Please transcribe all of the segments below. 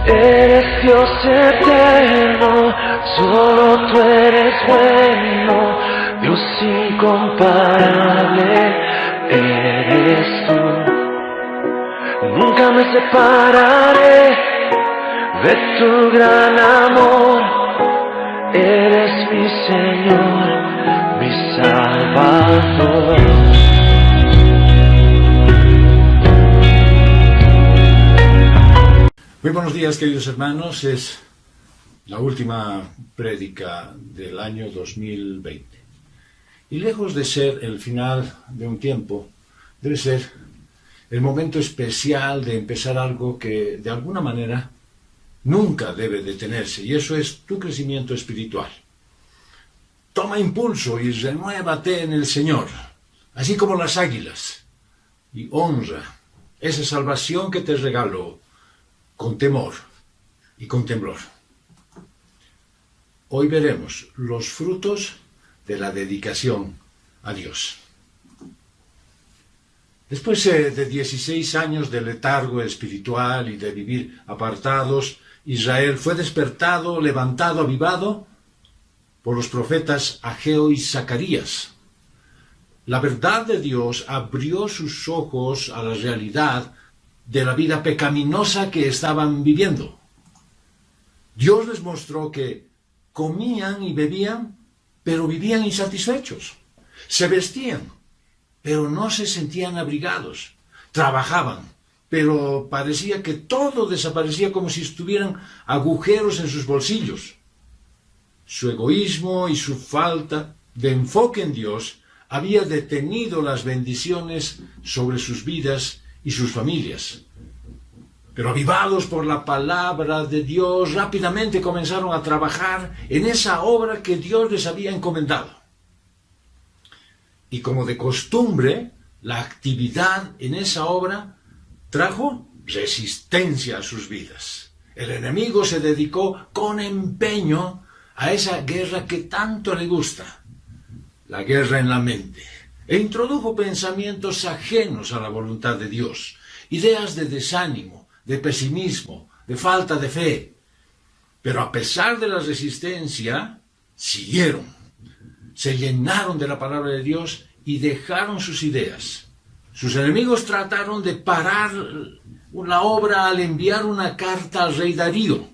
Eres Dios eterno, solo tú eres bueno, Dios incomparable eres tú. Nunca me separaré de tu gran amor, eres mi Señor, mi Salvador. Muy buenos días, queridos hermanos. Es la última prédica del año 2020. Y lejos de ser el final de un tiempo, debe ser el momento especial de empezar algo que, de alguna manera, nunca debe detenerse, y eso es tu crecimiento espiritual. Toma impulso y renuévate en el Señor, así como las águilas, y honra esa salvación que te regaló con temor y con temblor. Hoy veremos los frutos de la dedicación a Dios. Después de 16 años de letargo espiritual y de vivir apartados, Israel fue despertado, levantado, avivado por los profetas Ageo y Zacarías. La verdad de Dios abrió sus ojos a la realidad de la vida pecaminosa que estaban viviendo. Dios les mostró que comían y bebían, pero vivían insatisfechos. Se vestían, pero no se sentían abrigados. Trabajaban, pero parecía que todo desaparecía como si estuvieran agujeros en sus bolsillos. Su egoísmo y su falta de enfoque en Dios había detenido las bendiciones sobre sus vidas y sus familias. Pero avivados por la palabra de Dios, rápidamente comenzaron a trabajar en esa obra que Dios les había encomendado. Y como de costumbre, la actividad en esa obra trajo resistencia a sus vidas. El enemigo se dedicó con empeño a esa guerra que tanto le gusta, la guerra en la mente, e introdujo pensamientos ajenos a la voluntad de Dios, ideas de desánimo, de pesimismo, de falta de fe. Pero a pesar de la resistencia, siguieron, se llenaron de la palabra de Dios y dejaron sus ideas. Sus enemigos trataron de parar la obra al enviar una carta al rey Darío.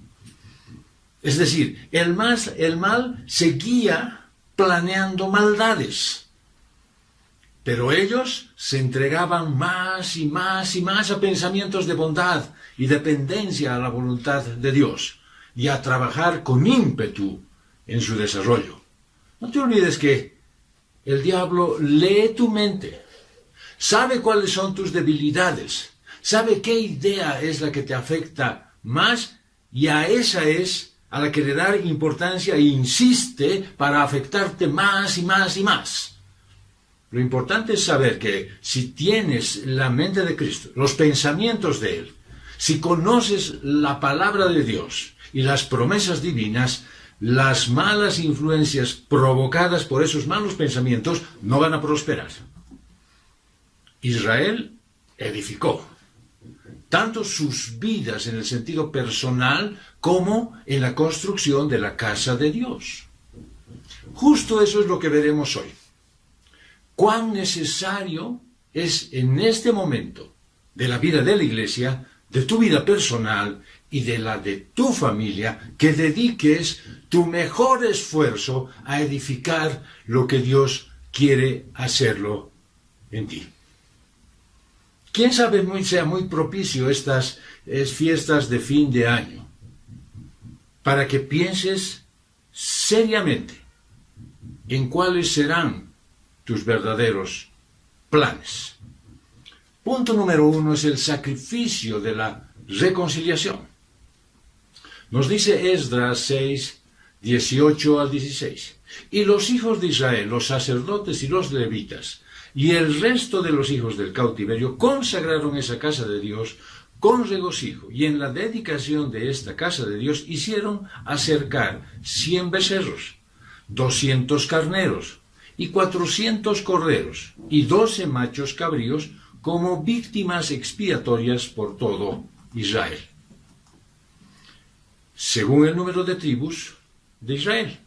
Es decir, el mal seguía planeando maldades. Pero ellos se entregaban más y más y más a pensamientos de bondad y dependencia a la voluntad de Dios y a trabajar con ímpetu en su desarrollo. No te olvides que el diablo lee tu mente, sabe cuáles son tus debilidades, sabe qué idea es la que te afecta más y a esa es a la que le da importancia e insiste para afectarte más y más y más. Lo importante es saber que si tienes la mente de Cristo, los pensamientos de Él, si conoces la palabra de Dios y las promesas divinas, las malas influencias provocadas por esos malos pensamientos no van a prosperar. Israel edificó tanto sus vidas en el sentido personal como en la construcción de la casa de Dios. Justo eso es lo que veremos hoy. Cuán necesario es en este momento de la vida de la iglesia, de tu vida personal y de la de tu familia, que dediques tu mejor esfuerzo a edificar lo que Dios quiere hacerlo en ti. ¿Quién sabe sea muy propicio estas fiestas de fin de año para que pienses seriamente en cuáles serán tus verdaderos planes? Punto número 1 es el sacrificio de la reconciliación. Nos dice Esdras 6, 18 al 16. Y los hijos de Israel, los sacerdotes y los levitas, y el resto de los hijos del cautiverio consagraron esa casa de Dios con regocijo, y en la dedicación de esta casa de Dios hicieron acercar 100 becerros, 200 carneros y 400 corderos, y 12 machos cabríos como víctimas expiatorias por todo Israel. según el número de tribus de Israel.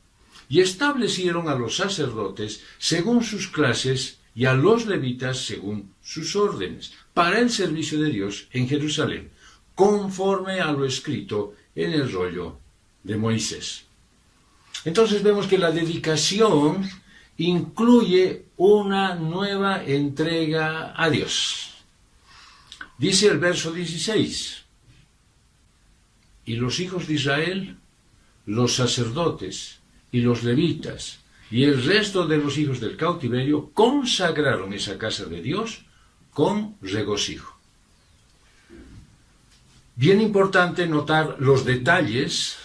Y establecieron a los sacerdotes según sus clases y a los levitas según sus órdenes, para el servicio de Dios en Jerusalén, conforme a lo escrito en el rollo de Moisés. Entonces vemos que la dedicación incluye una nueva entrega a Dios. Dice el verso 16, y los hijos de Israel, los sacerdotes y los levitas, y el resto de los hijos del cautiverio consagraron esa casa de Dios con regocijo. Bien importante notar los detalles.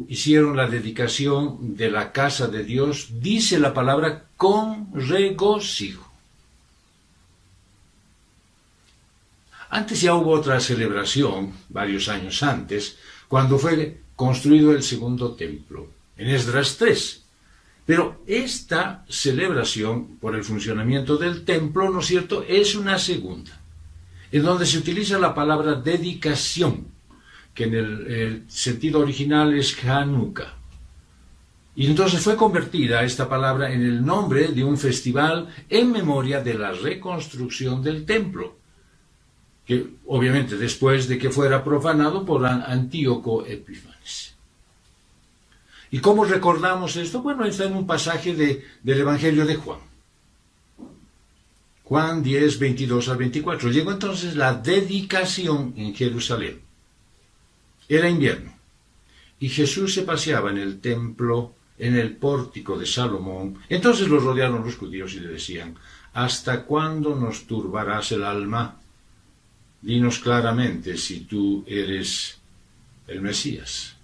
Hicieron la dedicación de la casa de Dios, dice la palabra, con regocijo. Antes ya hubo otra celebración, varios años antes, cuando fue construido el segundo templo, en Esdras 3. Pero esta celebración, por el funcionamiento del templo, ¿no es cierto?, es una segunda, en donde se utiliza la palabra dedicación, que en el sentido original es Hanukkah. Y entonces fue convertida esta palabra en el nombre de un festival en memoria de la reconstrucción del templo, que obviamente después de que fuera profanado por Antíoco Epífanes. ¿Y cómo recordamos esto? Bueno, está en un pasaje del Evangelio de Juan. Juan 10, 22 al 24. Llegó entonces la dedicación en Jerusalén. Era invierno, y Jesús se paseaba en el templo, en el pórtico de Salomón. Entonces lo rodearon los judíos y le decían, ¿hasta cuándo nos turbarás el alma? Dinos claramente si tú eres el Mesías.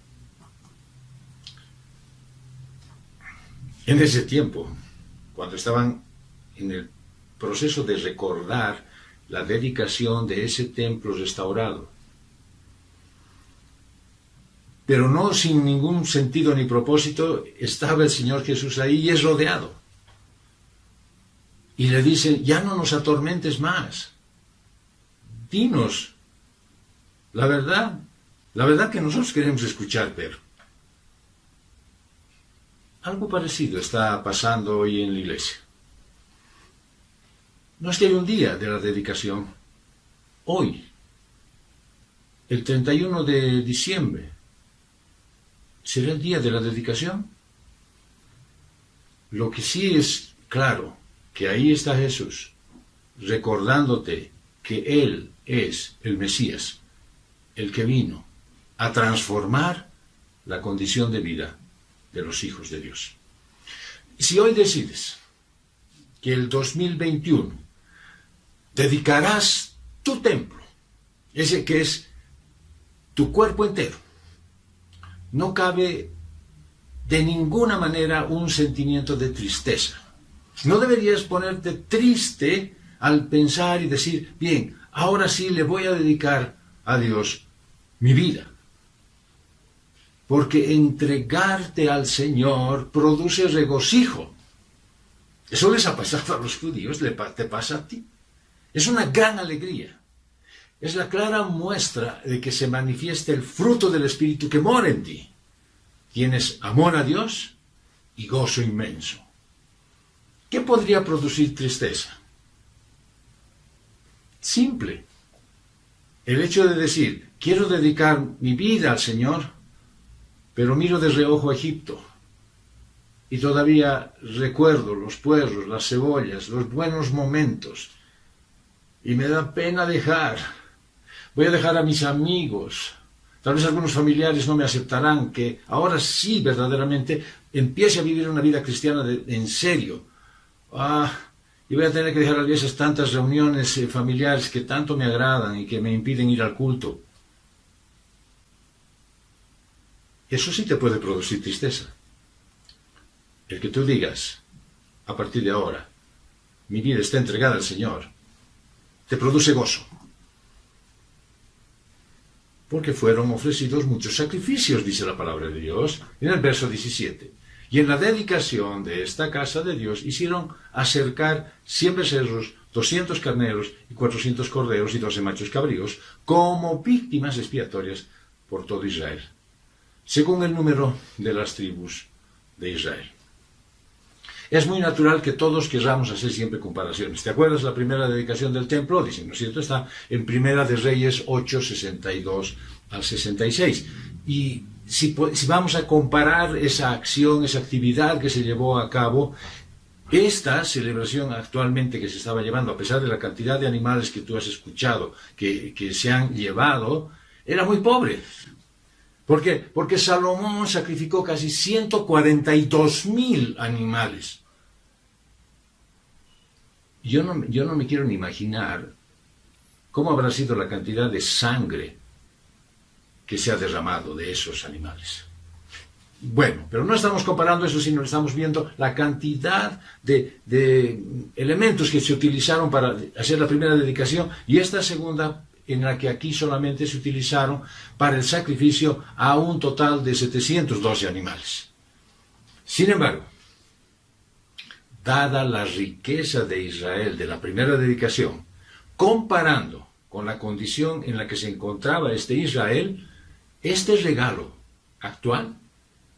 En ese tiempo, cuando estaban en el proceso de recordar la dedicación de ese templo restaurado, pero no sin ningún sentido ni propósito, estaba el Señor Jesús ahí y es rodeado. Y le dicen, ya no nos atormentes más. Dinos la verdad que nosotros queremos escuchar, pero algo parecido está pasando hoy en la iglesia. No es que hay un día de la dedicación. Hoy, el 31 de diciembre, ¿será el día de la dedicación? Lo que sí es claro, que ahí está Jesús, recordándote que Él es el Mesías, el que vino a transformar la condición de vida de los hijos de Dios. Si hoy decides que el 2021 dedicarás tu templo, ese que es tu cuerpo entero, no cabe de ninguna manera un sentimiento de tristeza. No deberías ponerte triste al pensar y decir, bien, ahora sí le voy a dedicar a Dios mi vida. Porque entregarte al Señor produce regocijo. Eso les ha pasado a los judíos, te pasa a ti. Es una gran alegría. Es la clara muestra de que se manifiesta el fruto del Espíritu que mora en ti. Tienes amor a Dios y gozo inmenso. ¿Qué podría producir tristeza? Simple. El hecho de decir, quiero dedicar mi vida al Señor, pero miro de reojo a Egipto. Y todavía recuerdo los puerros, las cebollas, los buenos momentos. Y me da pena dejar. Voy a dejar a mis amigos. Tal vez algunos familiares no me aceptarán, que ahora sí verdaderamente empiece a vivir una vida cristiana en serio. Y voy a tener que dejar a esas tantas reuniones familiares que tanto me agradan y que me impiden ir al culto. Eso sí te puede producir tristeza. El que tú digas, a partir de ahora, mi vida está entregada al Señor, te produce gozo. Porque fueron ofrecidos muchos sacrificios, dice la palabra de Dios, en el verso 17. Y en la dedicación de esta casa de Dios hicieron acercar 100 becerros, 200 carneros y 400 corderos y 12 machos cabríos, como víctimas expiatorias por todo Israel. según el número de las tribus de Israel. Es muy natural que todos queramos hacer siempre comparaciones. ¿Te acuerdas la primera dedicación del templo? Dicen, ¿no es cierto? Está en Primera de Reyes 8, 62 al 66. Y si vamos a comparar esa acción, esa actividad que se llevó a cabo, esta celebración actualmente que se estaba llevando, a pesar de la cantidad de animales que tú has escuchado, que se han llevado, era muy pobre. ¿Por qué? Porque Salomón sacrificó casi 142,000 animales. Yo no me quiero ni imaginar cómo habrá sido la cantidad de sangre que se ha derramado de esos animales. Bueno, pero no estamos comparando eso, sino estamos viendo la cantidad de elementos que se utilizaron para hacer la primera dedicación y esta segunda, en la que aquí solamente se utilizaron para el sacrificio a un total de 712 animales. Sin embargo, dada la riqueza de Israel de la primera dedicación, comparando con la condición en la que se encontraba este Israel, este regalo actual,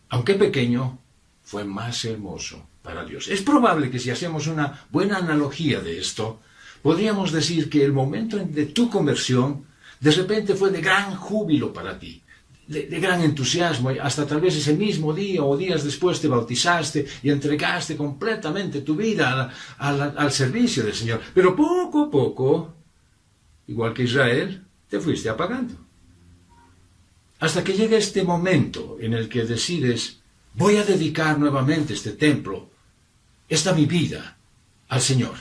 aunque pequeño, fue más hermoso para Dios. Es probable que si hacemos una buena analogía de esto, podríamos decir que el momento de tu conversión de repente fue de gran júbilo para ti, de gran entusiasmo, hasta tal vez ese mismo día o días después te bautizaste y entregaste completamente tu vida al servicio del Señor. Pero poco a poco, igual que Israel, te fuiste apagando. Hasta que llega este momento en el que decides, voy a dedicar nuevamente este templo, esta mi vida, al Señor.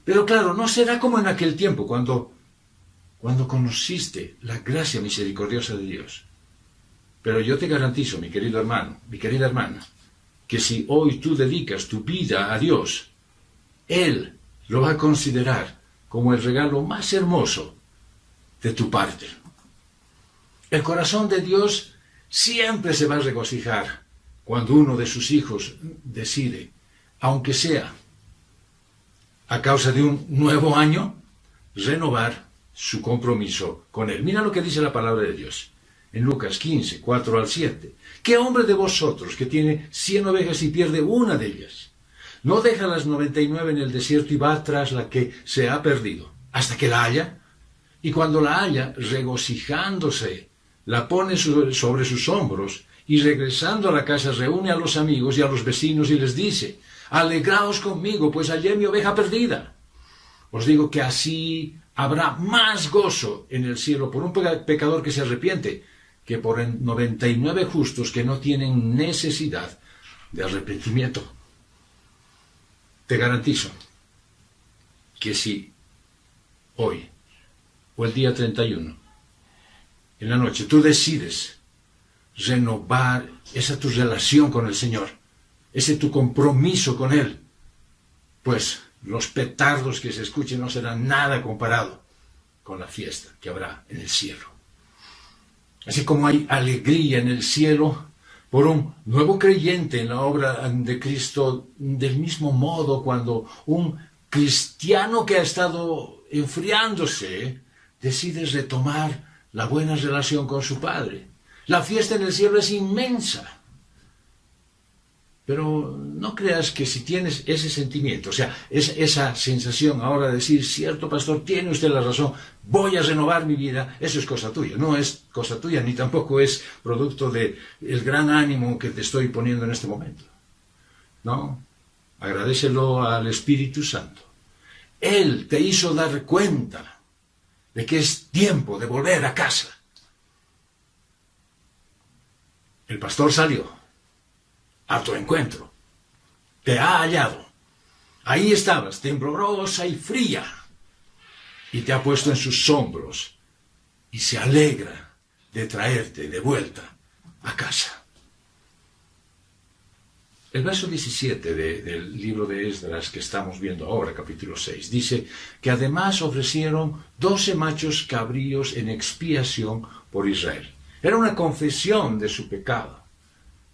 Pero claro, no será como en aquel tiempo, cuando conociste la gracia misericordiosa de Dios. Pero yo te garantizo, mi querido hermano, mi querida hermana, que si hoy tú dedicas tu vida a Dios, Él lo va a considerar como el regalo más hermoso de tu parte. El corazón de Dios siempre se va a regocijar cuando uno de sus hijos decide, aunque sea a causa de un nuevo año, renovar su compromiso con Él. Mira lo que dice la palabra de Dios en Lucas 15, 4 al 7. ¿Qué hombre de vosotros que tiene 100 ovejas y pierde una de ellas, no deja las 99 en el desierto y va tras la que se ha perdido, hasta que la haya? Y cuando la haya, regocijándose, la pone sobre sus hombros y regresando a la casa reúne a los amigos y a los vecinos y les dice, alegraos conmigo, pues hallé mi oveja perdida. Os digo que así habrá más gozo en el cielo por un pecador que se arrepiente que por 99 justos que no tienen necesidad de arrepentimiento. Te garantizo que si hoy o el día 31 en la noche tú decides renovar esa tu relación con el Señor, ese tu compromiso con Él, pues los petardos que se escuchen no serán nada comparado con la fiesta que habrá en el cielo. Así como hay alegría en el cielo por un nuevo creyente en la obra de Cristo, del mismo modo cuando un cristiano que ha estado enfriándose decide retomar la buena relación con su Padre. La fiesta en el cielo es inmensa. Pero no creas que si tienes ese sentimiento, o sea, esa sensación ahora de decir, cierto pastor, tiene usted la razón, voy a renovar mi vida, eso es cosa tuya. No es cosa tuya, ni tampoco es producto del gran ánimo que te estoy poniendo en este momento. No, agradécelo al Espíritu Santo. Él te hizo dar cuenta de que es tiempo de volver a casa. El pastor salió a tu encuentro, te ha hallado. Ahí estabas, temblorosa y fría, y te ha puesto en sus hombros y se alegra de traerte de vuelta a casa. El verso 17 del libro de Esdras que estamos viendo ahora, capítulo 6, dice que además ofrecieron 12 machos cabríos en expiación por Israel. Era una confesión de su pecado,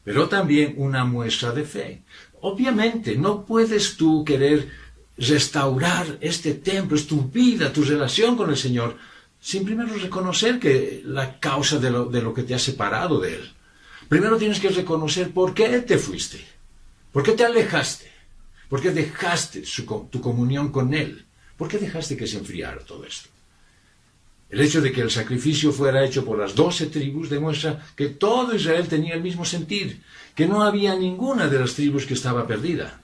pero también una muestra de fe. Obviamente, no puedes tú querer restaurar este templo, es tu vida, tu relación con el Señor, sin primero reconocer que la causa de lo que te ha separado de Él. Primero tienes que reconocer por qué te fuiste, por qué te alejaste, por qué dejaste tu comunión con Él, por qué dejaste que se enfriara todo esto. El hecho de que el sacrificio fuera hecho por las 12 tribus demuestra que todo Israel tenía el mismo sentir, que no había ninguna de las tribus que estaba perdida.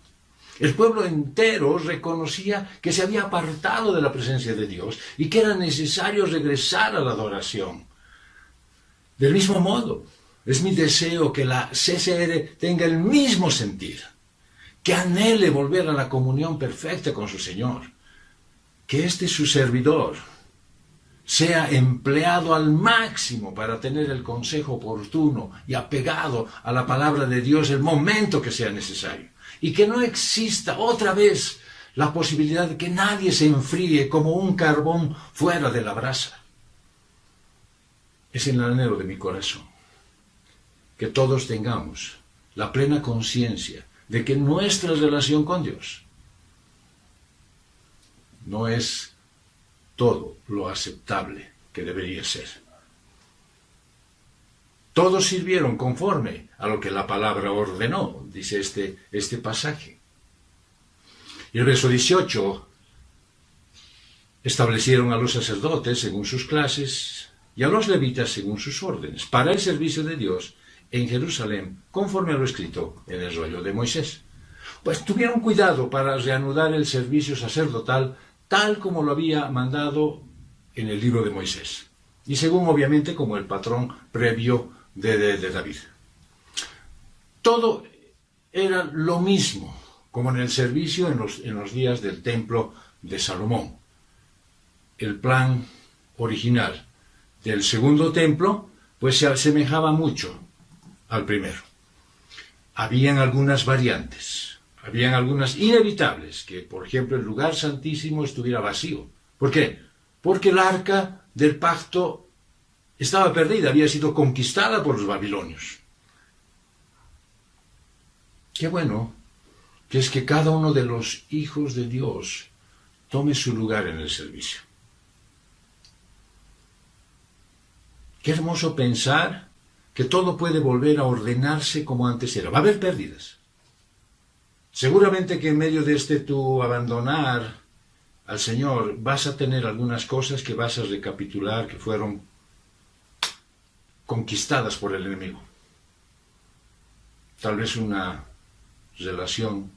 El pueblo entero reconocía que se había apartado de la presencia de Dios y que era necesario regresar a la adoración. Del mismo modo, es mi deseo que la CCR tenga el mismo sentir, que anhele volver a la comunión perfecta con su Señor, que su servidor sea empleado al máximo para tener el consejo oportuno y apegado a la palabra de Dios el momento que sea necesario. Y que no exista otra vez la posibilidad de que nadie se enfríe como un carbón fuera de la brasa. Es el anhelo de mi corazón, que todos tengamos la plena conciencia de que nuestra relación con Dios no es todo lo aceptable que debería ser. Todos sirvieron conforme a lo que la palabra ordenó, dice este pasaje. Y el verso 18, establecieron a los sacerdotes según sus clases y a los levitas según sus órdenes, para el servicio de Dios en Jerusalén, conforme a lo escrito en el rollo de Moisés. Pues tuvieron cuidado para reanudar el servicio sacerdotal tal como lo había mandado en el libro de Moisés, y según obviamente como el patrón previo de David. Todo era lo mismo, como en el servicio en los días del templo de Salomón. El plan original del segundo templo, pues se asemejaba mucho al primero. Habían algunas variantes, habían algunas inevitables, que por ejemplo el lugar santísimo estuviera vacío. ¿Por qué? Porque el arca del pacto estaba perdida, había sido conquistada por los babilonios. Qué bueno que es que cada uno de los hijos de Dios tome su lugar en el servicio. Qué hermoso pensar que todo puede volver a ordenarse como antes era. Va a haber pérdidas. Seguramente que en medio de tu abandonar al Señor vas a tener algunas cosas que vas a recapitular que fueron conquistadas por el enemigo. Tal vez una relación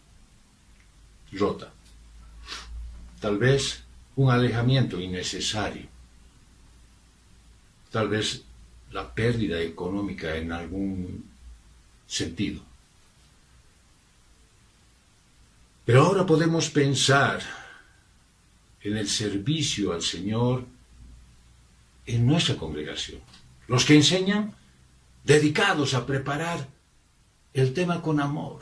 rota. Tal vez un alejamiento innecesario. Tal vez la pérdida económica en algún sentido. Pero ahora podemos pensar en el servicio al Señor en nuestra congregación. Los que enseñan, dedicados a preparar el tema con amor,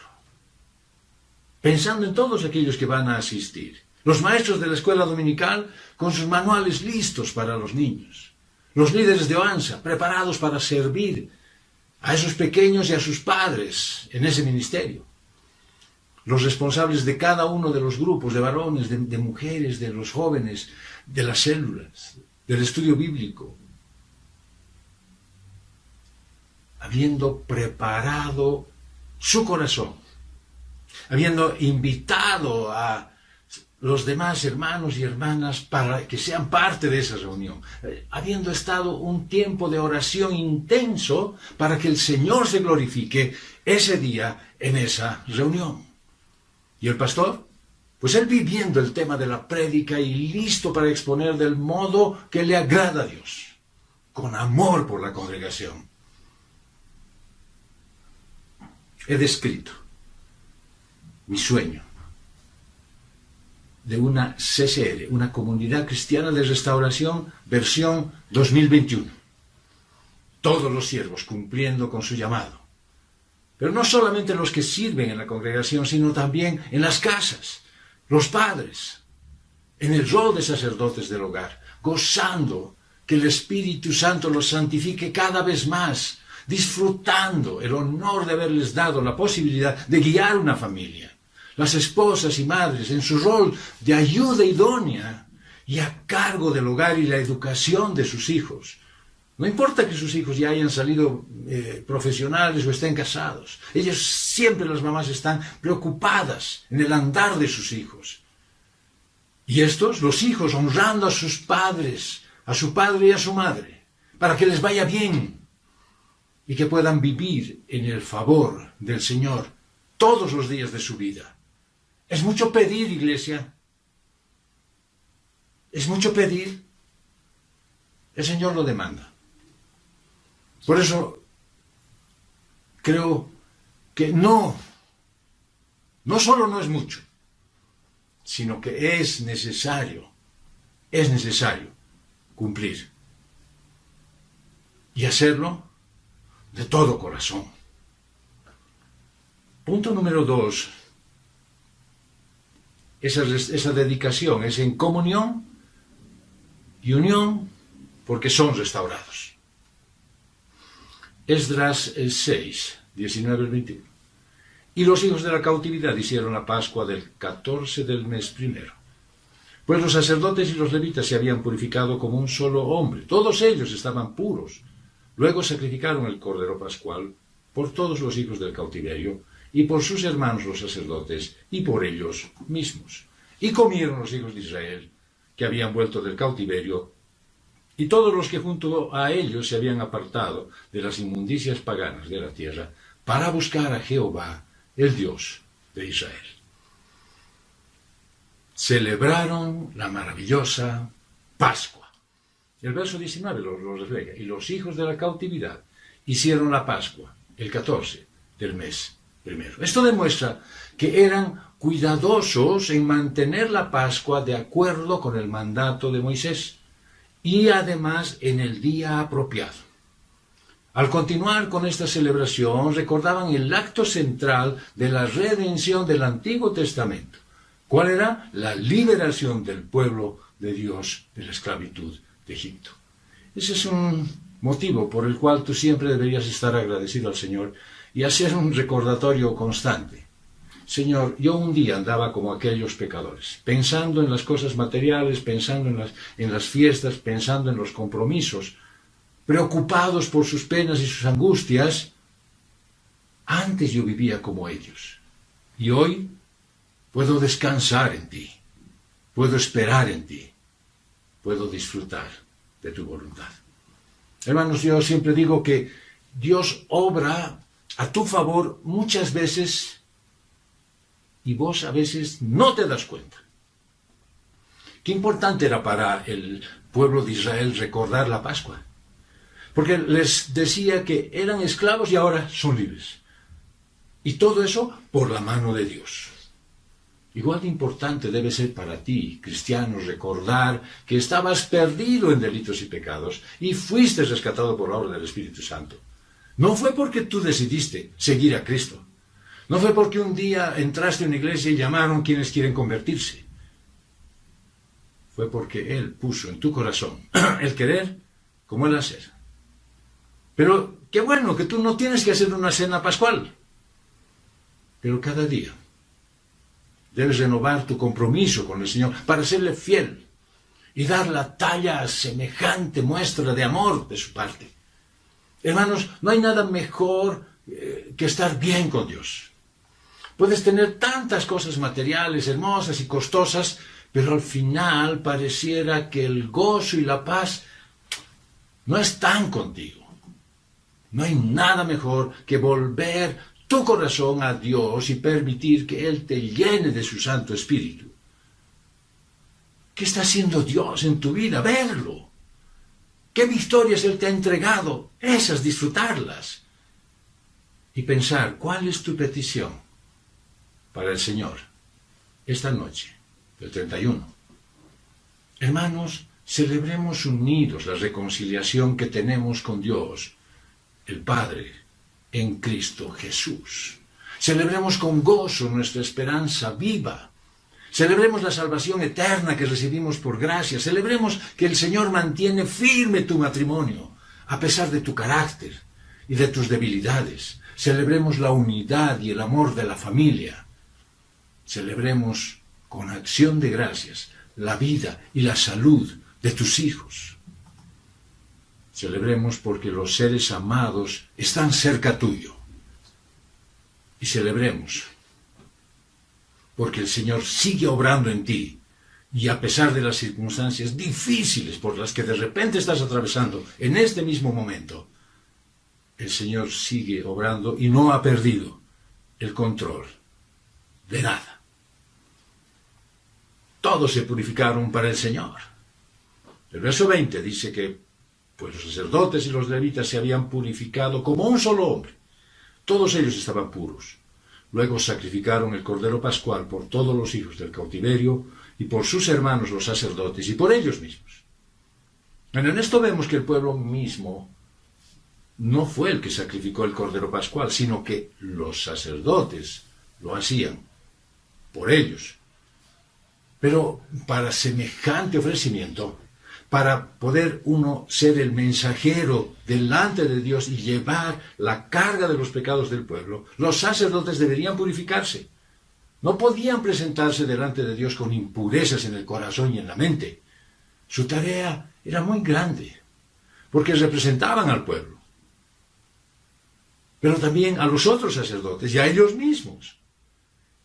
pensando en todos aquellos que van a asistir. Los maestros de la escuela dominical con sus manuales listos para los niños. Los líderes de OANSA preparados para servir a esos pequeños y a sus padres en ese ministerio. Los responsables de cada uno de los grupos, de varones, de mujeres, de los jóvenes, de las células, del estudio bíblico, habiendo preparado su corazón, habiendo invitado a los demás hermanos y hermanas para que sean parte de esa reunión, habiendo estado un tiempo de oración intenso para que el Señor se glorifique ese día en esa reunión. ¿Y el pastor? Pues él viviendo el tema de la prédica y listo para exponer del modo que le agrada a Dios, con amor por la congregación. He descrito mi sueño de una CCR, una Comunidad Cristiana de Restauración, versión 2021. Todos los siervos cumpliendo con su llamado. Pero no solamente los que sirven en la congregación, sino también en las casas, los padres, en el rol de sacerdotes del hogar, gozando que el Espíritu Santo los santifique cada vez más, disfrutando el honor de haberles dado la posibilidad de guiar una familia. Las esposas y madres en su rol de ayuda idónea y a cargo del hogar y la educación de sus hijos, No importa que sus hijos ya hayan salido profesionales o estén casados. Ellas siempre, las mamás, están preocupadas en el andar de sus hijos. Y estos, los hijos, honrando a sus padres, a su padre y a su madre, para que les vaya bien y que puedan vivir en el favor del Señor todos los días de su vida. Es mucho pedir, iglesia. Es mucho pedir. El Señor lo demanda. Por eso creo que no solo no es mucho, sino que es necesario cumplir y hacerlo de todo corazón. Punto número 2. Esa dedicación es en comunión y unión porque son restaurados. Esdras 6, 19 al 21. Y los hijos de la cautividad hicieron la Pascua del 14 del mes primero. Pues los sacerdotes y los levitas se habían purificado como un solo hombre. Todos ellos estaban puros. Luego sacrificaron el cordero pascual por todos los hijos del cautiverio y por sus hermanos los sacerdotes y por ellos mismos. Y comieron los hijos de Israel que habían vuelto del cautiverio y todos los que junto a ellos se habían apartado de las inmundicias paganas de la tierra para buscar a Jehová, el Dios de Israel. Celebraron la maravillosa Pascua. El verso 19 lo refleja. Y los hijos de la cautividad hicieron la Pascua el 14 del mes primero. Esto demuestra que eran cuidadosos en mantener la Pascua de acuerdo con el mandato de Moisés y además en el día apropiado. Al continuar con esta celebración, recordaban el acto central de la redención del Antiguo Testamento. ¿Cuál era? La liberación del pueblo de Dios de la esclavitud de Egipto. Ese es un motivo por el cual tú siempre deberías estar agradecido al Señor y hacer un recordatorio constante. Señor, yo un día andaba como aquellos pecadores, pensando en las cosas materiales, pensando en las fiestas, pensando en los compromisos, preocupados por sus penas y sus angustias. Antes yo vivía como ellos. Y hoy puedo descansar en ti, puedo esperar en ti, puedo disfrutar de tu voluntad. Hermanos, yo siempre digo que Dios obra a tu favor muchas veces y vos a veces no te das cuenta. Qué importante era para el pueblo de Israel recordar la Pascua, porque les decía que eran esclavos y ahora son libres. Y todo eso por la mano de Dios. Igual de importante debe ser para ti, cristiano, recordar que estabas perdido en delitos y pecados y fuiste rescatado por la obra del Espíritu Santo. No fue porque tú decidiste seguir a Cristo. No fue porque un día entraste en una iglesia y llamaron quienes quieren convertirse. Fue porque Él puso en tu corazón el querer como el hacer. Pero qué bueno que tú no tienes que hacer una cena pascual. Pero cada día debes renovar tu compromiso con el Señor para serle fiel y dar la talla a semejante muestra de amor de su parte. Hermanos, no hay nada mejor que estar bien con Dios. Puedes tener tantas cosas materiales, hermosas y costosas, pero al final pareciera que el gozo y la paz no están contigo. No hay nada mejor que volver tu corazón a Dios y permitir que Él te llene de su Santo Espíritu. ¿Qué está haciendo Dios en tu vida? Verlo. ¿Qué victorias Él te ha entregado? Esas, disfrutarlas. Y pensar, ¿cuál es tu petición para el Señor esta noche, el 31? Hermanos, celebremos unidos la reconciliación que tenemos con Dios, el Padre, en Cristo Jesús. Celebremos con gozo nuestra esperanza viva. Celebremos la salvación eterna que recibimos por gracia. Celebremos que el Señor mantiene firme tu matrimonio, a pesar de tu carácter y de tus debilidades. Celebremos la unidad y el amor de la familia. Celebremos con acción de gracias la vida y la salud de tus hijos. Celebremos porque los seres amados están cerca tuyo. Y celebremos porque el Señor sigue obrando en ti. Y a pesar de las circunstancias difíciles por las que de repente estás atravesando en este mismo momento, el Señor sigue obrando y no ha perdido el control de nada. Todos se purificaron para el Señor. El verso 20 dice que pues los sacerdotes y los levitas se habían purificado como un solo hombre. Todos ellos estaban puros. Luego sacrificaron el cordero pascual por todos los hijos del cautiverio y por sus hermanos los sacerdotes y por ellos mismos. Bueno, en esto vemos que el pueblo mismo no fue el que sacrificó el cordero pascual, sino que los sacerdotes lo hacían por ellos. Pero para semejante ofrecimiento, para poder uno ser el mensajero delante de Dios y llevar la carga de los pecados del pueblo, los sacerdotes deberían purificarse. No podían presentarse delante de Dios con impurezas en el corazón y en la mente. Su tarea era muy grande, porque representaban al pueblo, pero también a los otros sacerdotes y a ellos mismos.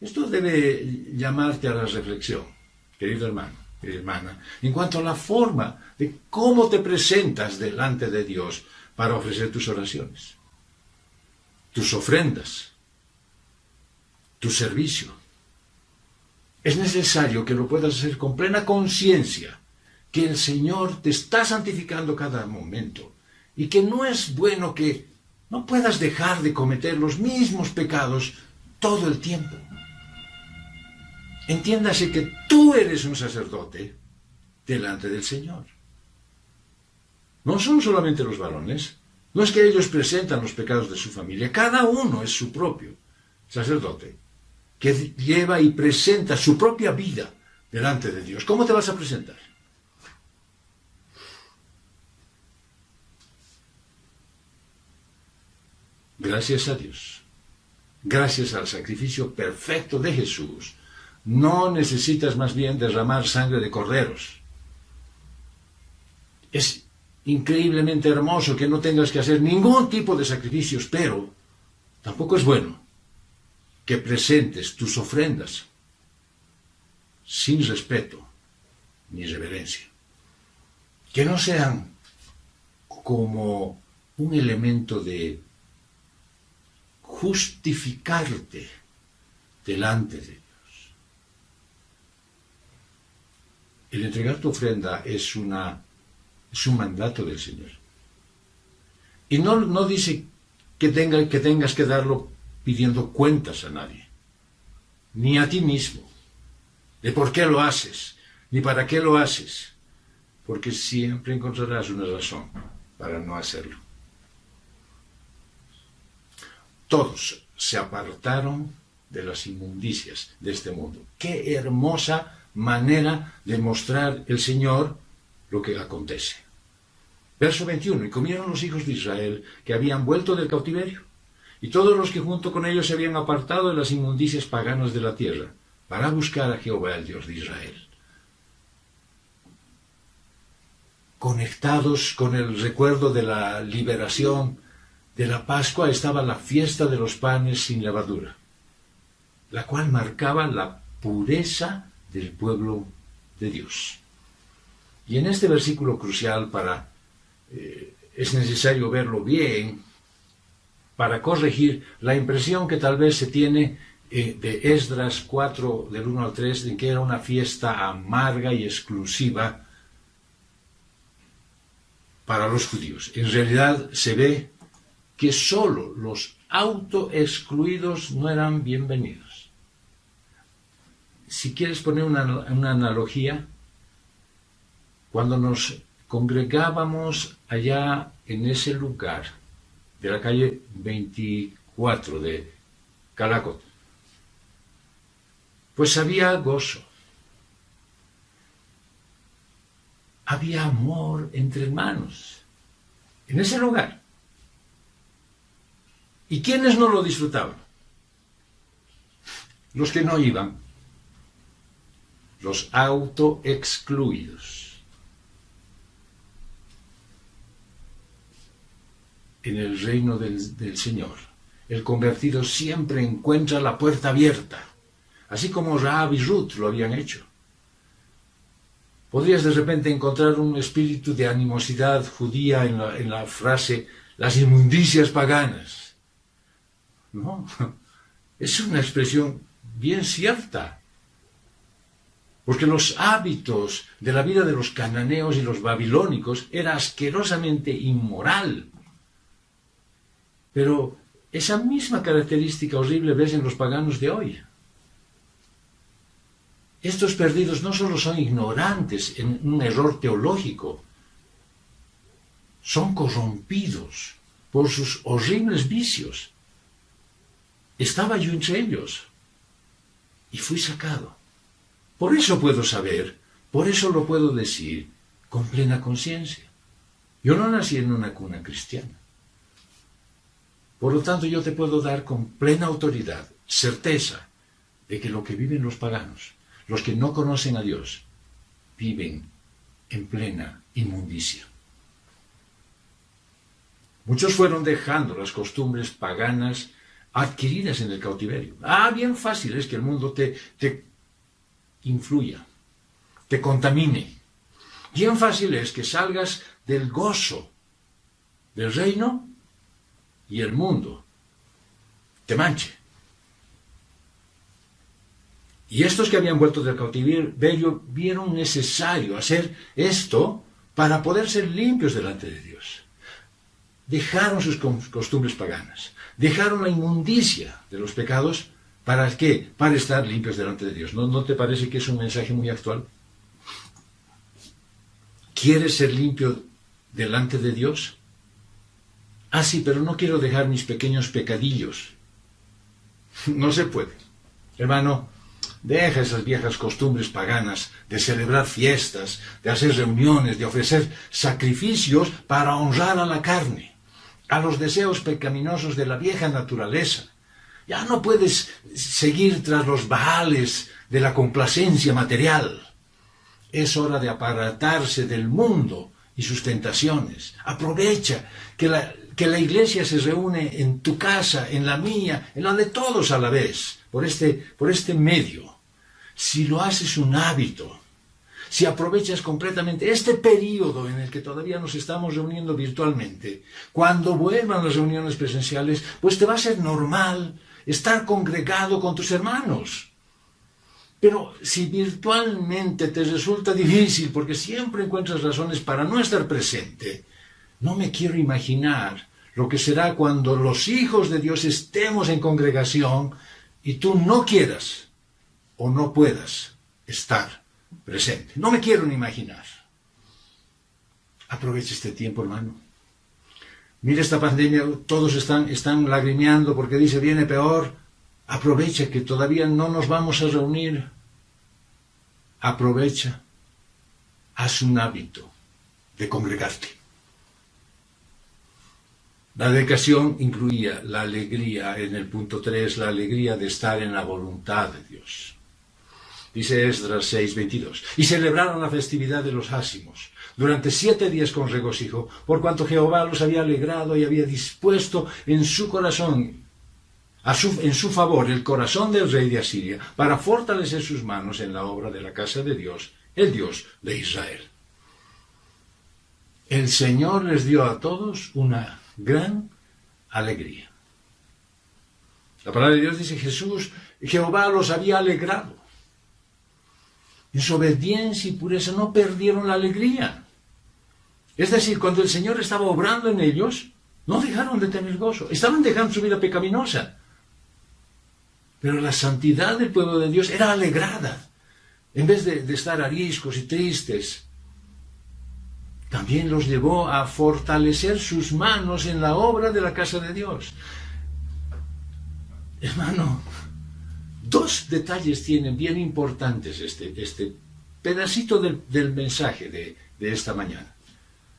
Esto debe llamarte a la reflexión, querido hermano, querida hermana, en cuanto a la forma de cómo te presentas delante de Dios para ofrecer tus oraciones, tus ofrendas, tu servicio. Es necesario que lo puedas hacer con plena conciencia, que el Señor te está santificando cada momento y que no es bueno que no puedas dejar de cometer los mismos pecados todo el tiempo. Entiéndase que tú eres un sacerdote delante del Señor. No son solamente los varones, no es que ellos presentan los pecados de su familia, cada uno es su propio sacerdote, que lleva y presenta su propia vida delante de Dios. ¿Cómo te vas a presentar? Gracias a Dios, gracias al sacrificio perfecto de Jesús, no necesitas más bien derramar sangre de corderos. Es increíblemente hermoso que no tengas que hacer ningún tipo de sacrificios, pero tampoco es bueno que presentes tus ofrendas sin respeto ni reverencia. Que no sean como un elemento de justificarte delante de Dios. El entregar tu ofrenda es un mandato del Señor. Y no dice que tengas que darlo pidiendo cuentas a nadie, ni a ti mismo, de por qué lo haces, ni para qué lo haces, porque siempre encontrarás una razón para no hacerlo. Todos se apartaron de las inmundicias de este mundo. ¡Qué hermosa manera de mostrar el Señor lo que acontece! Verso 21. Y comieron los hijos de Israel que habían vuelto del cautiverio, y todos los que junto con ellos se habían apartado de las inmundicias paganas de la tierra, para buscar a Jehová, el Dios de Israel. Conectados con el recuerdo de la liberación de la Pascua estaba la fiesta de los panes sin levadura, la cual marcaba la pureza del pueblo de Dios. Y en este versículo crucial es necesario verlo bien para corregir la impresión que tal vez se tiene de Esdras 4, del 1 al 3, de que era una fiesta amarga y exclusiva para los judíos. En realidad se ve que solo los autoexcluidos no eran bienvenidos. Si quieres poner una analogía, cuando nos congregábamos allá en ese lugar de la calle 24 de Calacot, pues había gozo, había amor entre hermanos en ese lugar. ¿Y quiénes no lo disfrutaban? Los que no iban, los autoexcluidos. en el reino del Señor. El convertido siempre encuentra la puerta abierta, así como Rahab y Ruth lo habían hecho. Podrías de repente encontrar un espíritu de animosidad judía en la frase las inmundicias paganas. No, es una expresión bien cierta. Porque los hábitos de la vida de los cananeos y los babilónicos era asquerosamente inmoral. Pero esa misma característica horrible ves en los paganos de hoy. Estos perdidos no solo son ignorantes en un error teológico, son corrompidos por sus horribles vicios. Estaba yo entre ellos y fui sacado. Por eso puedo saber, por eso lo puedo decir con plena conciencia. Yo no nací en una cuna cristiana. Por lo tanto, yo te puedo dar con plena autoridad, certeza, de que lo que viven los paganos, los que no conocen a Dios, viven en plena inmundicia. Muchos fueron dejando las costumbres paganas adquiridas en el cautiverio. Bien fácil es que el mundo te influya, te contamine. Bien fácil es que salgas del gozo del reino y el mundo te manche. Y estos que habían vuelto del cautiverio vieron necesario hacer esto para poder ser limpios delante de Dios. Dejaron sus costumbres paganas, dejaron la inmundicia de los pecados. ¿Para qué? Para estar limpios delante de Dios. ¿No te parece que es un mensaje muy actual? ¿Quieres ser limpio delante de Dios? Sí, pero no quiero dejar mis pequeños pecadillos. No se puede. Hermano, deja esas viejas costumbres paganas de celebrar fiestas, de hacer reuniones, de ofrecer sacrificios para honrar a la carne, a los deseos pecaminosos de la vieja naturaleza. Ya no puedes seguir tras los baales de la complacencia material. Es hora de aparatarse del mundo y sus tentaciones. Aprovecha que la iglesia se reúne en tu casa, en la mía, en la de todos a la vez, por este medio. Si lo haces un hábito, si aprovechas completamente este periodo en el que todavía nos estamos reuniendo virtualmente, cuando vuelvan las reuniones presenciales, pues te va a ser normal estar congregado con tus hermanos. Pero si virtualmente te resulta difícil porque siempre encuentras razones para no estar presente, no me quiero imaginar lo que será cuando los hijos de Dios estemos en congregación y tú no quieras o no puedas estar presente. No me quiero ni imaginar. Aprovecha este tiempo, hermano. Mira esta pandemia, todos están lagrimeando porque dice, viene peor. Aprovecha que todavía no nos vamos a reunir. Aprovecha. Haz un hábito de congregarte. La dedicación incluía la alegría, en el punto 3, la alegría de estar en la voluntad de Dios. Dice Esdras 6:22. Y celebraron la festividad de los ácimos durante 7 días con regocijo, por cuanto Jehová los había alegrado y había dispuesto en su corazón, en su favor, el corazón del rey de Asiria, para fortalecer sus manos en la obra de la casa de Dios, el Dios de Israel. El Señor les dio a todos una gran alegría. La palabra de Dios dice, Jehová los había alegrado. En su obediencia y pureza no perdieron la alegría. Es decir, cuando el Señor estaba obrando en ellos, no dejaron de tener gozo. Estaban dejando su vida pecaminosa. Pero la santidad del pueblo de Dios era alegrada. En vez de estar ariscos y tristes, también los llevó a fortalecer sus manos en la obra de la casa de Dios. Hermano, 2 detalles tienen bien importantes este pedacito del mensaje de esta mañana.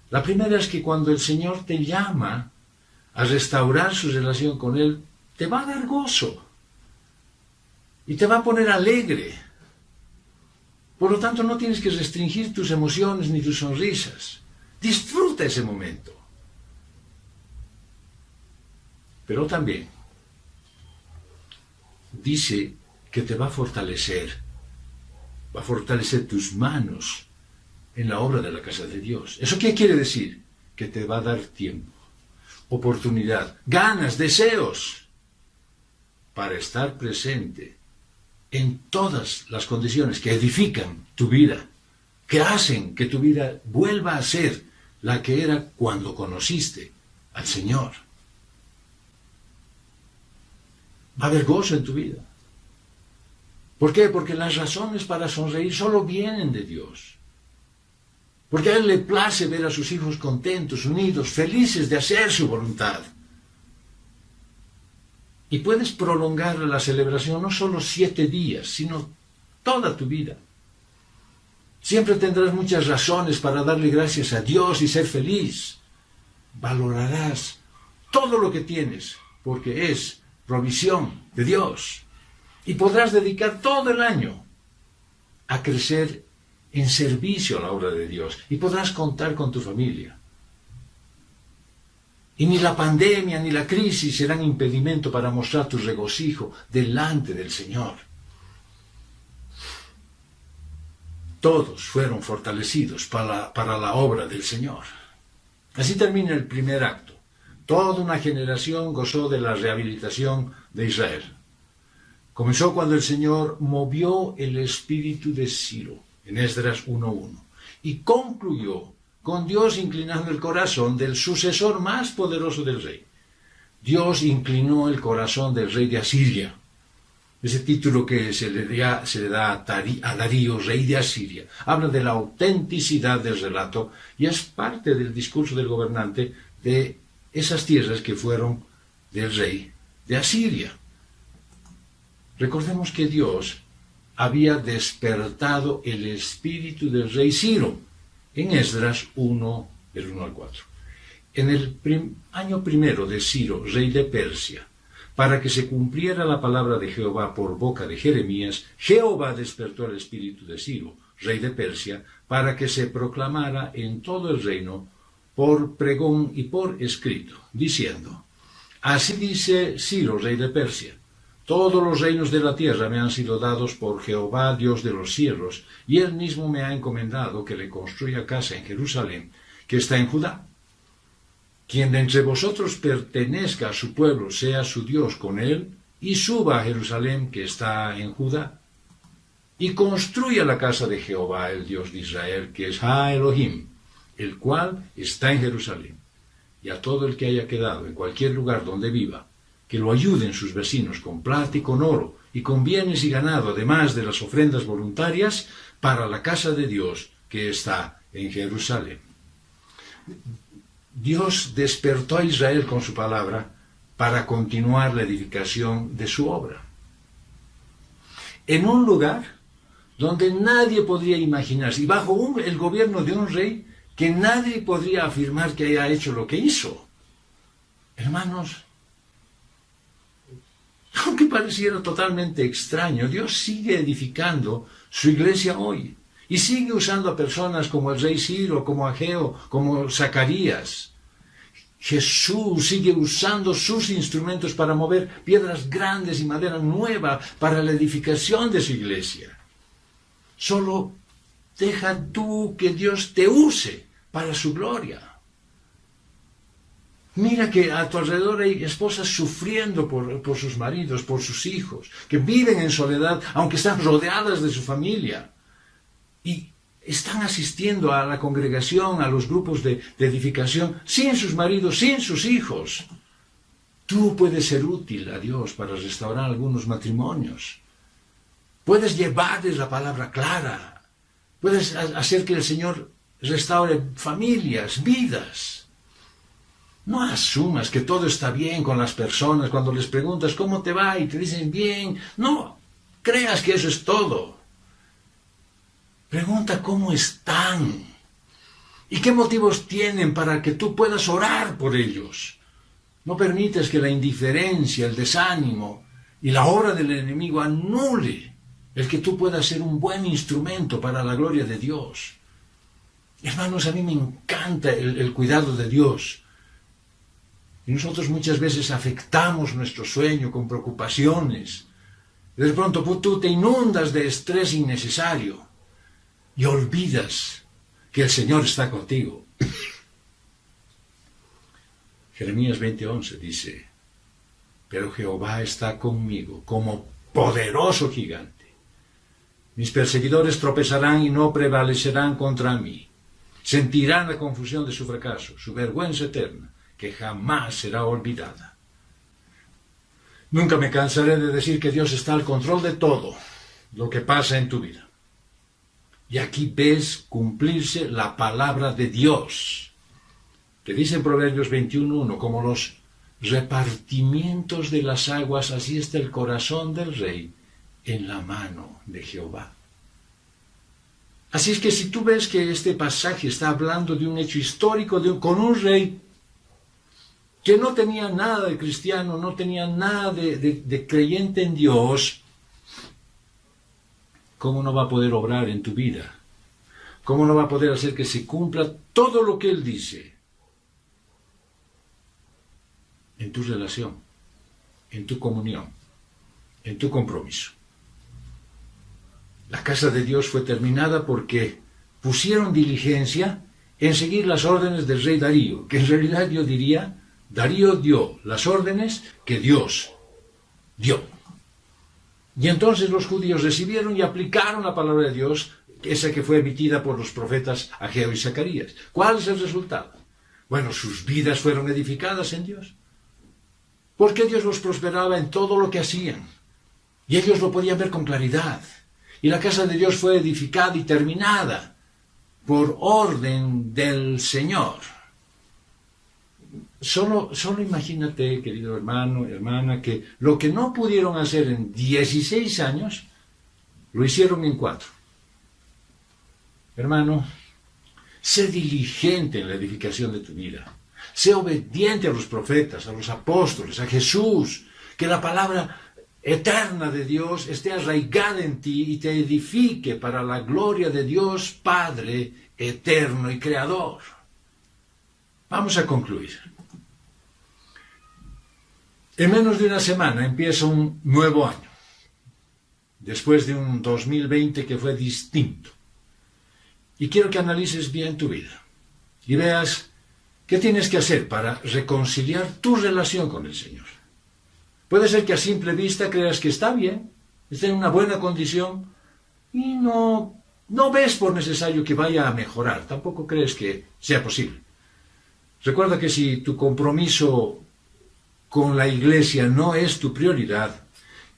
La primera es que cuando el Señor te llama a restaurar su relación con Él, te va a dar gozo y te va a poner alegre. Por lo tanto, no tienes que restringir tus emociones ni tus sonrisas. Disfruta ese momento. Pero también dice que te va a fortalecer tus manos en la obra de la casa de Dios. ¿Eso qué quiere decir? Que te va a dar tiempo, oportunidad, ganas, deseos para estar presente en todas las condiciones que edifican tu vida, que hacen que tu vida vuelva a ser la que era cuando conociste al Señor. Va a haber gozo en tu vida. ¿Por qué? Porque las razones para sonreír solo vienen de Dios. Porque a Él le place ver a sus hijos contentos, unidos, felices de hacer su voluntad. Y puedes prolongar la celebración no solo 7 días, sino toda tu vida. Siempre tendrás muchas razones para darle gracias a Dios y ser feliz. Valorarás todo lo que tienes, porque es provisión de Dios. Y podrás dedicar todo el año a crecer en servicio a la obra de Dios. Y podrás contar con tu familia. Y ni la pandemia ni la crisis serán impedimento para mostrar tu regocijo delante del Señor. Todos fueron fortalecidos para la obra del Señor. Así termina el primer acto. Toda una generación gozó de la rehabilitación de Israel. Comenzó cuando el Señor movió el espíritu de Ciro, en Esdras 1:1, y concluyó con Dios inclinando el corazón del sucesor más poderoso del rey. Dios inclinó el corazón del rey de Asiria. Ese título que se le da a Darío, rey de Asiria, habla de la autenticidad del relato y es parte del discurso del gobernante de esas tierras que fueron del rey de Asiria. Recordemos que Dios había despertado el espíritu del rey Ciro en Esdras 1, del 1 al 4. En el año primero de Ciro, rey de Persia, para que se cumpliera la palabra de Jehová por boca de Jeremías, Jehová despertó el espíritu de Ciro, rey de Persia, para que se proclamara en todo el reino por pregón y por escrito, diciendo: así dice Ciro, rey de Persia: todos los reinos de la tierra me han sido dados por Jehová, Dios de los cielos, y él mismo me ha encomendado que le construya casa en Jerusalén, que está en Judá. Quien de entre vosotros pertenezca a su pueblo sea su Dios con él, y suba a Jerusalén, que está en Judá, y construya la casa de Jehová, el Dios de Israel, que es Ha Elohim, el cual está en Jerusalén. Y a todo el que haya quedado en cualquier lugar donde viva, que lo ayuden sus vecinos con plata y con oro, y con bienes y ganado, además de las ofrendas voluntarias, para la casa de Dios que está en Jerusalén. Dios despertó a Israel con su palabra para continuar la edificación de su obra. En un lugar donde nadie podría imaginarse, y bajo el gobierno de un rey que nadie podría afirmar que haya hecho lo que hizo. Hermanos, aunque pareciera totalmente extraño, Dios sigue edificando su iglesia hoy. Y sigue usando a personas como el rey Ciro, como Ageo, como Zacarías. Jesús sigue usando sus instrumentos para mover piedras grandes y madera nueva para la edificación de su iglesia. Solo deja tú que Dios te use para su gloria. Mira que a tu alrededor hay esposas sufriendo por sus maridos, por sus hijos, que viven en soledad, aunque están rodeadas de su familia. Y están asistiendo a la congregación, a los grupos de edificación, sin sus maridos, sin sus hijos. Tú puedes ser útil a Dios para restaurar algunos matrimonios. Puedes llevarles la palabra clara. Puedes hacer que el Señor restaure familias, vidas. No asumas que todo está bien con las personas cuando les preguntas cómo te va y te dicen bien. No creas que eso es todo. Pregunta cómo están y qué motivos tienen para que tú puedas orar por ellos. No permitas que la indiferencia, el desánimo y la obra del enemigo anule el que tú puedas ser un buen instrumento para la gloria de Dios. Hermanos, a mí me encanta el cuidado de Dios. Y nosotros muchas veces afectamos nuestro sueño con preocupaciones. De pronto tú te inundas de estrés innecesario y olvidas que el Señor está contigo. Jeremías 20:11 dice: pero Jehová está conmigo como poderoso gigante. Mis perseguidores tropezarán y no prevalecerán contra mí. Sentirán la confusión de su fracaso, su vergüenza eterna, que jamás será olvidada. Nunca me cansaré de decir que Dios está al control de todo lo que pasa en tu vida. Y aquí ves cumplirse la palabra de Dios, que dice en Proverbios 21:1, como los repartimientos de las aguas, así está el corazón del rey en la mano de Jehová. Así es que si tú ves que este pasaje está hablando de un hecho histórico con un rey que no tenía nada de cristiano, no tenía nada de creyente en Dios, ¿cómo no va a poder obrar en tu vida? ¿Cómo no va a poder hacer que se cumpla todo lo que Él dice? En tu relación, en tu comunión, en tu compromiso. La casa de Dios fue terminada porque pusieron diligencia en seguir las órdenes del rey Darío, que en realidad yo diría, Darío dio las órdenes que Dios dio. Y entonces los judíos recibieron y aplicaron la palabra de Dios, esa que fue emitida por los profetas Ageo y Zacarías. ¿Cuál es el resultado? Bueno, sus vidas fueron edificadas en Dios. Porque Dios los prosperaba en todo lo que hacían. Y ellos lo podían ver con claridad. Y la casa de Dios fue edificada y terminada por orden del Señor. Solo imagínate, querido hermano, hermana, que lo que no pudieron hacer en 16 años, lo hicieron en 4. Hermano, sé diligente en la edificación de tu vida. Sé obediente a los profetas, a los apóstoles, a Jesús. Que la palabra eterna de Dios esté arraigada en ti y te edifique para la gloria de Dios Padre eterno y creador. Vamos a concluir. En menos de una semana empieza un nuevo año, después de un 2020 que fue distinto. Y quiero que analices bien tu vida y veas qué tienes que hacer para reconciliar tu relación con el Señor. Puede ser que a simple vista creas que está bien, está en una buena condición y no ves por necesario que vaya a mejorar, tampoco crees que sea posible. Recuerda que si tu compromiso con la iglesia no es tu prioridad,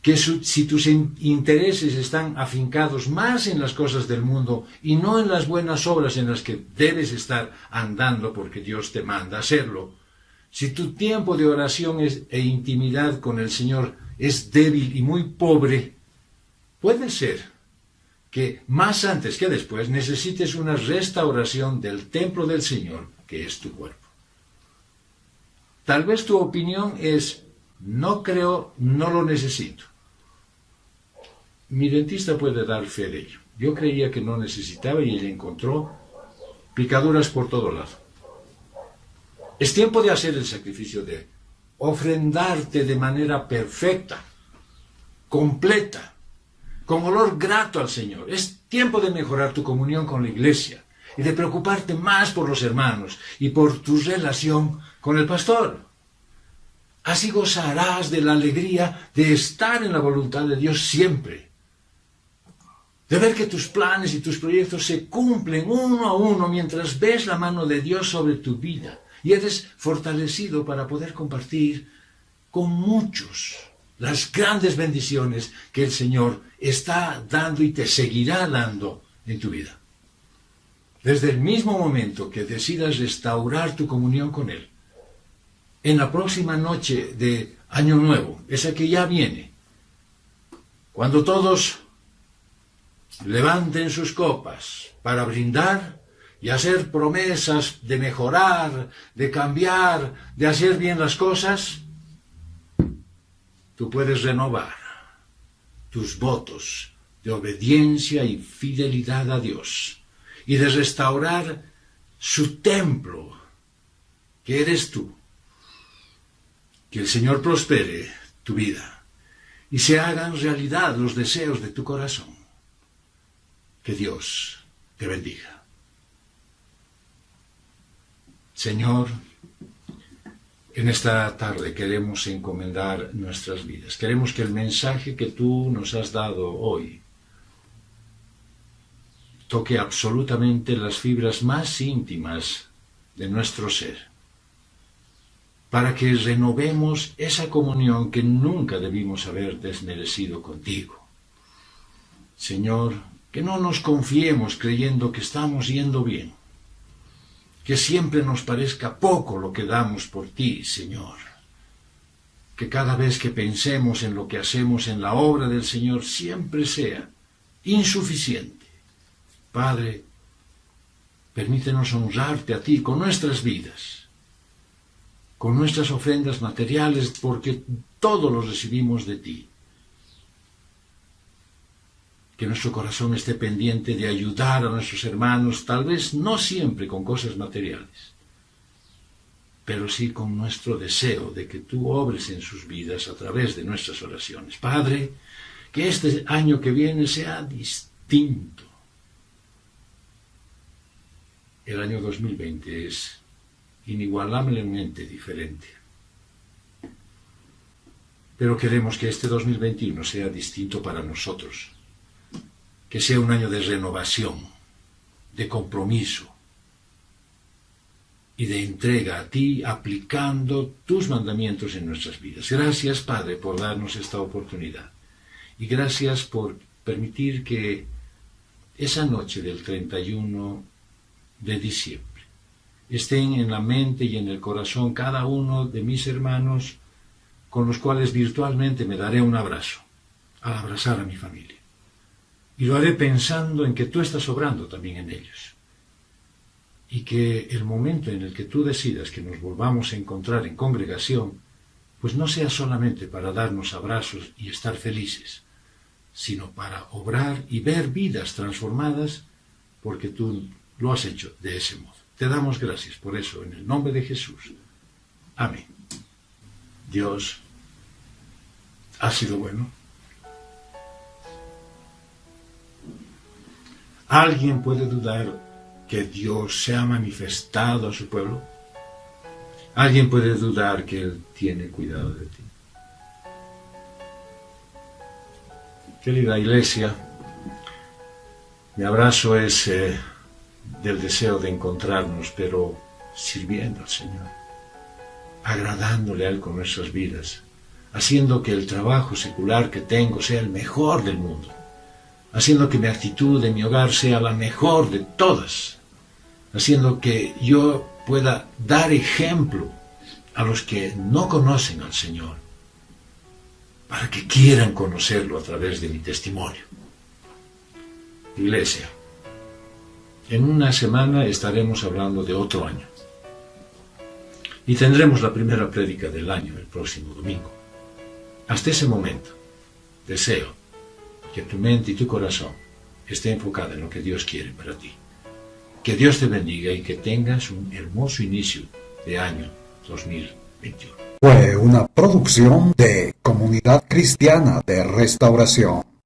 que si tus intereses están afincados más en las cosas del mundo y no en las buenas obras en las que debes estar andando porque Dios te manda hacerlo, si tu tiempo de oración e intimidad con el Señor es débil y muy pobre, puede ser que más antes que después necesites una restauración del templo del Señor, que es tu cuerpo. Tal vez tu opinión es: no creo, no lo necesito. Mi dentista puede dar fe de ello. Yo creía que no necesitaba y ella encontró picaduras por todo lado. Es tiempo de hacer el sacrificio de ofrendarte de manera perfecta, completa, con olor grato al Señor. Es tiempo de mejorar tu comunión con la iglesia y de preocuparte más por los hermanos y por tu relación con el pastor. Así gozarás de la alegría de estar en la voluntad de Dios siempre, de ver que tus planes y tus proyectos se cumplen uno a uno mientras ves la mano de Dios sobre tu vida y eres fortalecido para poder compartir con muchos las grandes bendiciones que el Señor está dando y te seguirá dando en tu vida. Desde el mismo momento que decidas restaurar tu comunión con Él, en la próxima noche de Año Nuevo, esa que ya viene, cuando todos levanten sus copas para brindar y hacer promesas de mejorar, de cambiar, de hacer bien las cosas, tú puedes renovar tus votos de obediencia y fidelidad a Dios y de restaurar su templo, que eres tú, Que el Señor prospere tu vida y se hagan realidad los deseos de tu corazón. Que Dios te bendiga. Señor, en esta tarde queremos encomendar nuestras vidas. Queremos que el mensaje que tú nos has dado hoy toque absolutamente las fibras más íntimas de nuestro ser, para que renovemos esa comunión que nunca debimos haber desmerecido contigo. Señor, que no nos confiemos creyendo que estamos yendo bien, que siempre nos parezca poco lo que damos por ti, Señor. Que cada vez que pensemos en lo que hacemos en la obra del Señor siempre sea insuficiente. Padre, permítenos honrarte a ti con nuestras vidas, con nuestras ofrendas materiales, porque todo lo recibimos de ti. Que nuestro corazón esté pendiente de ayudar a nuestros hermanos, tal vez no siempre con cosas materiales, pero sí con nuestro deseo de que tú obres en sus vidas a través de nuestras oraciones. Padre, que este año que viene sea distinto. El año 2020 es inigualablemente diferente. Pero queremos que este 2021 sea distinto para nosotros. Que sea un año de renovación, de compromiso y de entrega a ti, aplicando tus mandamientos en nuestras vidas. Gracias, Padre, por darnos esta oportunidad. Y gracias por permitir que esa noche del 31 de diciembre estén en la mente y en el corazón cada uno de mis hermanos, con los cuales virtualmente me daré un abrazo, al abrazar a mi familia. Y lo haré pensando en que tú estás obrando también en ellos. Y que el momento en el que tú decidas que nos volvamos a encontrar en congregación, pues no sea solamente para darnos abrazos y estar felices, sino para obrar y ver vidas transformadas, porque tú lo has hecho de ese modo. Te damos gracias por eso, en el nombre de Jesús. Amén. Dios ha sido bueno. ¿Alguien puede dudar que Dios se ha manifestado a su pueblo? ¿Alguien puede dudar que Él tiene cuidado de ti? Querida iglesia, mi abrazo es del deseo de encontrarnos, pero sirviendo al Señor, agradándole a Él con nuestras vidas, haciendo que el trabajo secular que tengo sea el mejor del mundo, haciendo que mi actitud en mi hogar sea la mejor de todas, haciendo que yo pueda dar ejemplo a los que no conocen al Señor, para que quieran conocerlo a través de mi testimonio. Iglesia, en una semana estaremos hablando de otro año y tendremos la primera prédica del año el próximo domingo. Hasta ese momento, deseo que tu mente y tu corazón esté enfocada en lo que Dios quiere para ti. Que Dios te bendiga y que tengas un hermoso inicio de año 2021. Fue una producción de Comunidad Cristiana de Restauración.